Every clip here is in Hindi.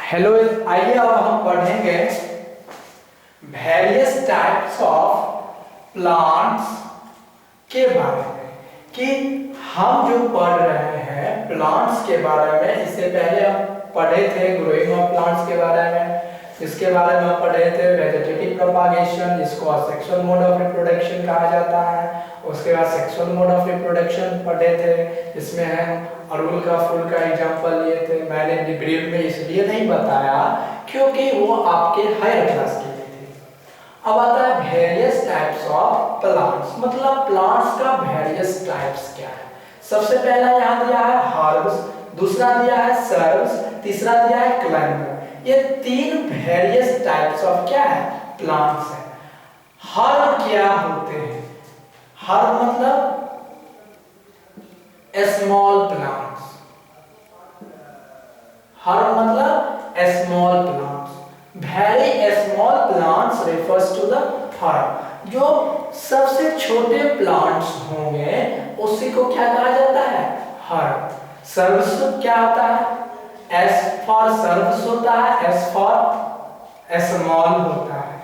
हेलो, आइए अब हम पढ़ेंगे वेरियस टाइप्स ऑफ प्लांट्स के बारे में कि हम जो पढ़ रहे हैं प्लांट्स के बारे में। इससे पहले हम पढ़े थे ग्रोइंग ऑफ प्लांट्स के बारे में, इसके बारे में हम पढ़े थे वेजिटेटिव प्रोपागेशन, जिसको सेक्सुअल मोड ऑफ रिप्रोडक्शन कहा जाता है। उसके बाद सेक्सुअल मोड ऑफ रिप्रोडक्शन पढ़े थे, इसमें हम अड़हुल का फूल का एग्जांपल लिए थे। मैंने ब्रीफ में इसलिए नहीं बताया क्योंकि वो आपके हायर क्लास के लिए थे। अब आता है वेरियस टाइप्स ऑफ प्लांट्स, मतलब प्लांट्स का वेरियस टाइप्स क्या है। सबसे पहला यहाँ दिया है हर्ब्स, दूसरा दिया है सर्ब्स, तीसरा दिया है क्लाइंबर। ये तीन वेरियस टाइप्स ऑफ क्या है प्लांट्स है। हर्ब क्या होते हैं? हर्ब मतलब स्मॉल प्लांट्स, हर्ब मतलब small plants. Very small plants refers to the herb. जो सबसे छोटे प्लांट्स होंगे उसी को क्या कहा जाता है? हर्ब। सर्ब्स क्या होता है? एस फॉर सर्ब्स होता है, एस फॉर स्मॉल होता है।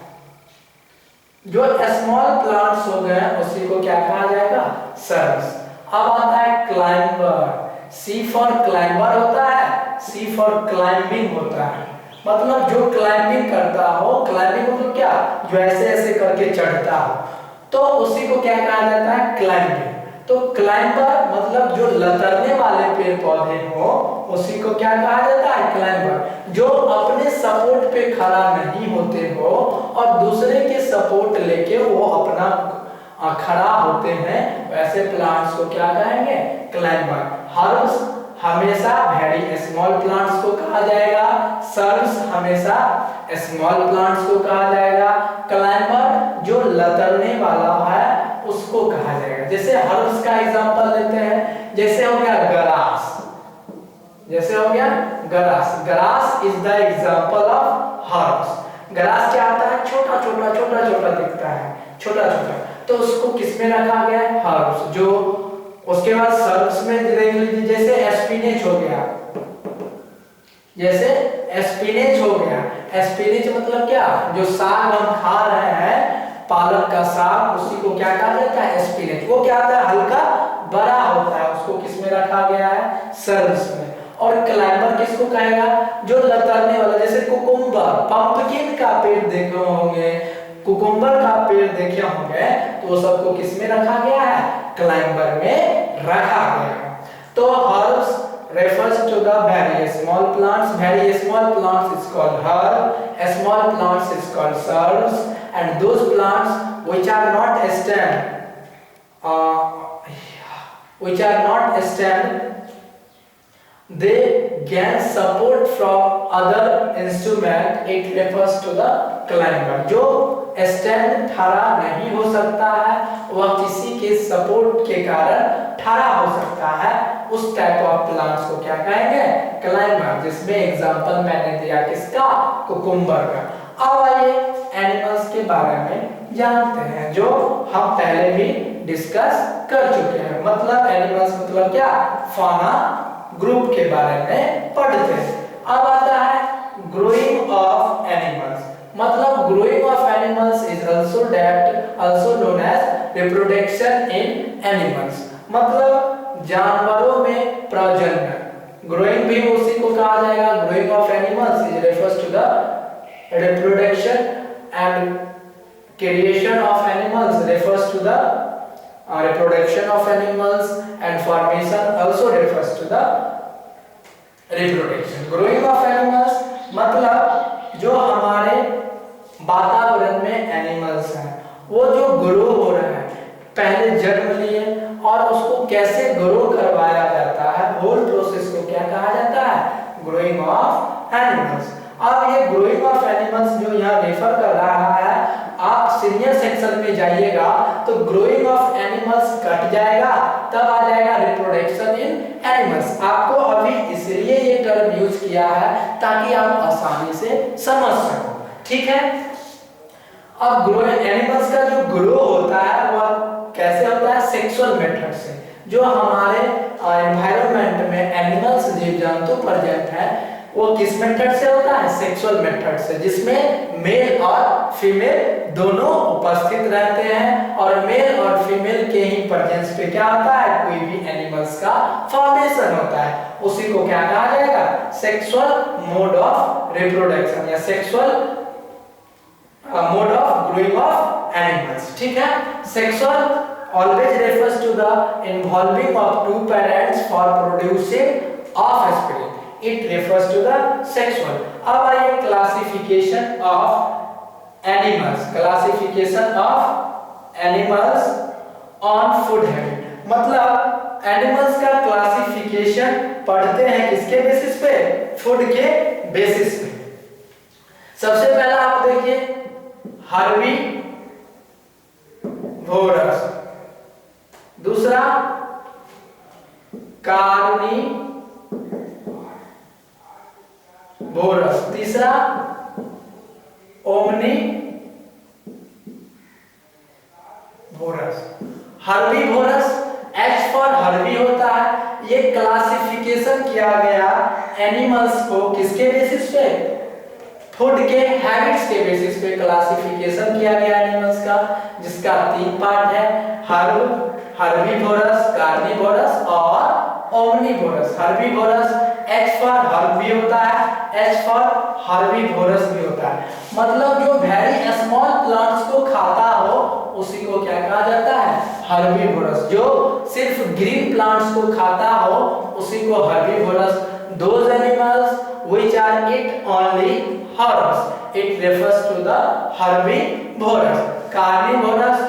जो स्मॉल प्लांट्स हो गए उसी को क्या कहा जाएगा? सर्ब्स। अब आता है क्लाइंबर, सी फॉर क्लाइंबर होता है, सी फॉर क्लाइंबिंग होता है। मतलब जो क्लाइंबिंग करता हो, क्लाइंबिंग मतलब क्या? जो ऐसे ऐसे करके चढ़ता हो, तो उसी को क्या कहा जाता है? क्लाइंबिंग। तो क्लाइंबर मतलब जो लतरने वाले पेड़ पौधे हो उसी को क्या कहा जाता है? क्लाइंबर। जो अपने सपोर्ट पे खड़ा नहीं होते हो और दूसरे के सपोर्ट लेके वो अपना खड़ा होते हैं, वैसे प्लांट्स को क्या कहेंगे? क्लाइंबर। हर्ब्स हमेशा वेरी स्मॉल प्लांट्स को कहा जाएगा, सर्ब्स हमेशा स्मॉल प्लांट्स को कहा जाएगा, क्लाइंबर जो लतरने वाला है उसको कहा जाएगा। जैसे हर्ब्स का एग्जांपल लेते हैं, जैसे हो गया ग्रास, जैसे हो गया grass. Grass is the example of herbs. Grass क्या होता है? छोटा छोटा छोटा छोटा दिखता है, छोटा छोटा, तो उसको किस में रखा गया है? हर्ब्स। जो उसके बाद सर्ब्स में देख लीजिए, जैसे स्पिनच हो गया, जैसे स्पिनच हो गया। स्पिनच मतलब क्या? जो साग हम खा रहे हैं, पालक का साग, उसी को क्या कहा जाता है? स्पिनच। वो क्या होता है? हल्का बड़ा होता है, उसको किस में रखा गया है? सर्ब्स में। और क्लाइंबर किसको कहेगा? जो लतरने वाला, जैसे कुकुम्बर, पंपकिन का पेड़ देखे होंगे, कुकुम्बर का पेड़ देखे होंगे, तो वो सबको किस में रखा गया है? क्लाइंबर में रखा गया है। तो herbs refers to the very small plants. Very small plants is called herb, small plants is called shrubs, and those plants which are not stem, they gain support from other instrument. It refers to the climber. जो स्टैंड खड़ा नहीं हो सकता है, वह किसी के सपोर्ट के कारण खड़ा हो सकता है, उस टाइप ऑफ प्लांट्स को क्या कहेंगे? क्लाइंबर। जिसमें एग्जांपल मैंने दिया किसका? कुकुम्बर का। अब आइए एनिमल्स के बारे में जानते हैं, जो हम पहले भी डिस्कस कर चुके हैं। मतलब एनिमल्स मतलब क्या? फॉना ग्रुप के बारे में पढ़ते हैं। अब आता है ग्रोइंग ऑफ एनिमल्स। मतलब growing of animals is also known as reproduction in animals। मतलब जानवरों में प्रजनन। ग्रोइंग भी उसी को कहा जाएगा। Growing of animals is refers to the reproduction, and creation of animals refers to the reproduction of animals, and formation also refers to the reproduction। growing of animals मतलब जो हमारे वातावरण में एनिमल्स हैं वो जो ग्रो हो रहे हैं, पहले जन्म लिए और उसको कैसे ग्रो करवाया जाता है, होल प्रोसेस को क्या कहा जाता है? Growing of animals. अब ये ग्रोइंग ऑफ एनिमल्स जो यहाँ रेफर कर रहा है, आप सीनियर सेक्शन में जाइएगा तो ग्रोइंग ऑफ एनिमल्स कट जाएगा, तब आ जाएगा रिप्रोडक्शन इन एनिमल्स। आपको अभी इसलिए ये टर्म यूज किया है ताकि आप आसानी से समझ सको, ठीक है। अब ग्रोइंग एनिमल्स का जो ग्रो होता है वह कैसे होता है? सेक्सुअल मेथड से। जो हमारे एनवायरनमेंट में एनिमल्स जीव जंतु प्रेजेंट है, वो किस मेथड से होता है? सेक्सुअल मेथड से, जिसमें मेल और फीमेल दोनों उपस्थित रहते हैं और मेल और फीमेल के ही प्रेजेंस पे क्या होता है? कोई भी एनिमल्स का फॉर्मेशन होता है। उसी को क्या कहा जाएगा? सेक्सुअल मोड ऑफ रिप्रोडक्शन या sexual mode of growing of animals. ठीक है, sexual always refers to the involving of two parents for producing offspring. It refers to the sexual. अब आइए classification of animals, classification of animals on food habit. मतलब एनिमल्स का क्लासिफिकेशन पढ़ते हैं किसके बेसिस पे? फूड के बेसिस पे। सबसे पहला आप देखिए हार्वी वोरस, दूसरा कार्निवोरस, तीसरा omnivorous. Herbivorous, H for Harbi होता है। ये क्लासिफिकेशन किया गया एनिमल्स को किसके बेसिस पे? फूड के हैबिट्स के बेसिस पे क्लासिफिकेशन किया गया एनिमल्स का, जिसका 3 पार्ट है, हर्बीवोरस, कार्निवोरस और omnivorous. Herbivorous H for Harbi होता है, एच फॉर हर्बीवोरस भी होता है। मतलब जो वेरी स्मॉल प्लांट्स को खाता हो उसी को क्या कहा जाता है? हर्बीवोरस। जो सिर्फ ग्रीन प्लांट्स को खाता हो उसी को herbivorous. Those animals which are eat only herbs, it refers to the herbivorous. Carnivorous,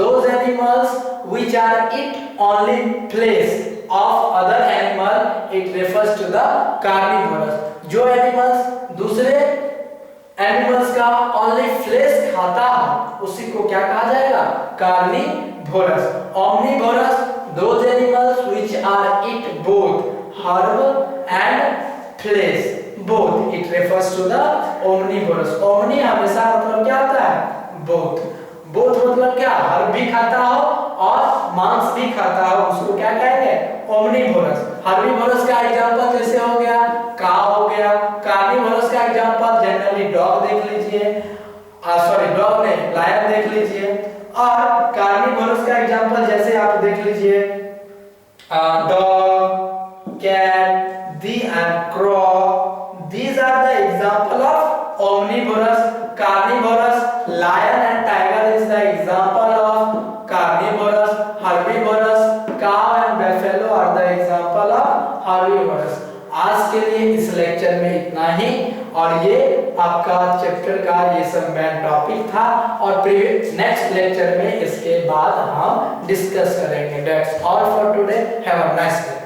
those animals which are eat only flesh of other animal, it refers to the carnivorous. जो एनिमल्स दूसरे एनिमल्स का ओनली फ्लेश खाता हो उसी को क्या कहा जाएगा? Carnivorous. Omnivorous, those animals which are eat both herb and flesh, both, it refers to the omnivorous. omni हमेशा मतलब क्या होता है? both. both मतलब क्या? हर्ब भी खाता हो और मांस भी खाता हो, उसको क्या कहेंगे? omnivorous. हर्बीवोरस का एग्जांपल जैसे हो गया काऊ हो गया। कार्निवोरस का एग्जांपल जनरली डॉग देख लीजिए, सॉरी डॉग नहीं, लायन देख लीजिए। और कार्निवोरस का एग्जांपल जैसे आप देख लीजिए dog, cat, deer and crow. These are the example of omnivorous. Carnivorous, lion and tiger is the example of carnivorous. Herbivorous, cow and buffalo are the example of herbivorous. आज के लिए इस लेक्चर में इतना ही, और ये आपका चैप्टर का ये सब मेन टॉपिक था, और नेक्स्ट लेक्चर में इसके बाद हम डिस्कस करेंगे। That's all for today. Have a nice day.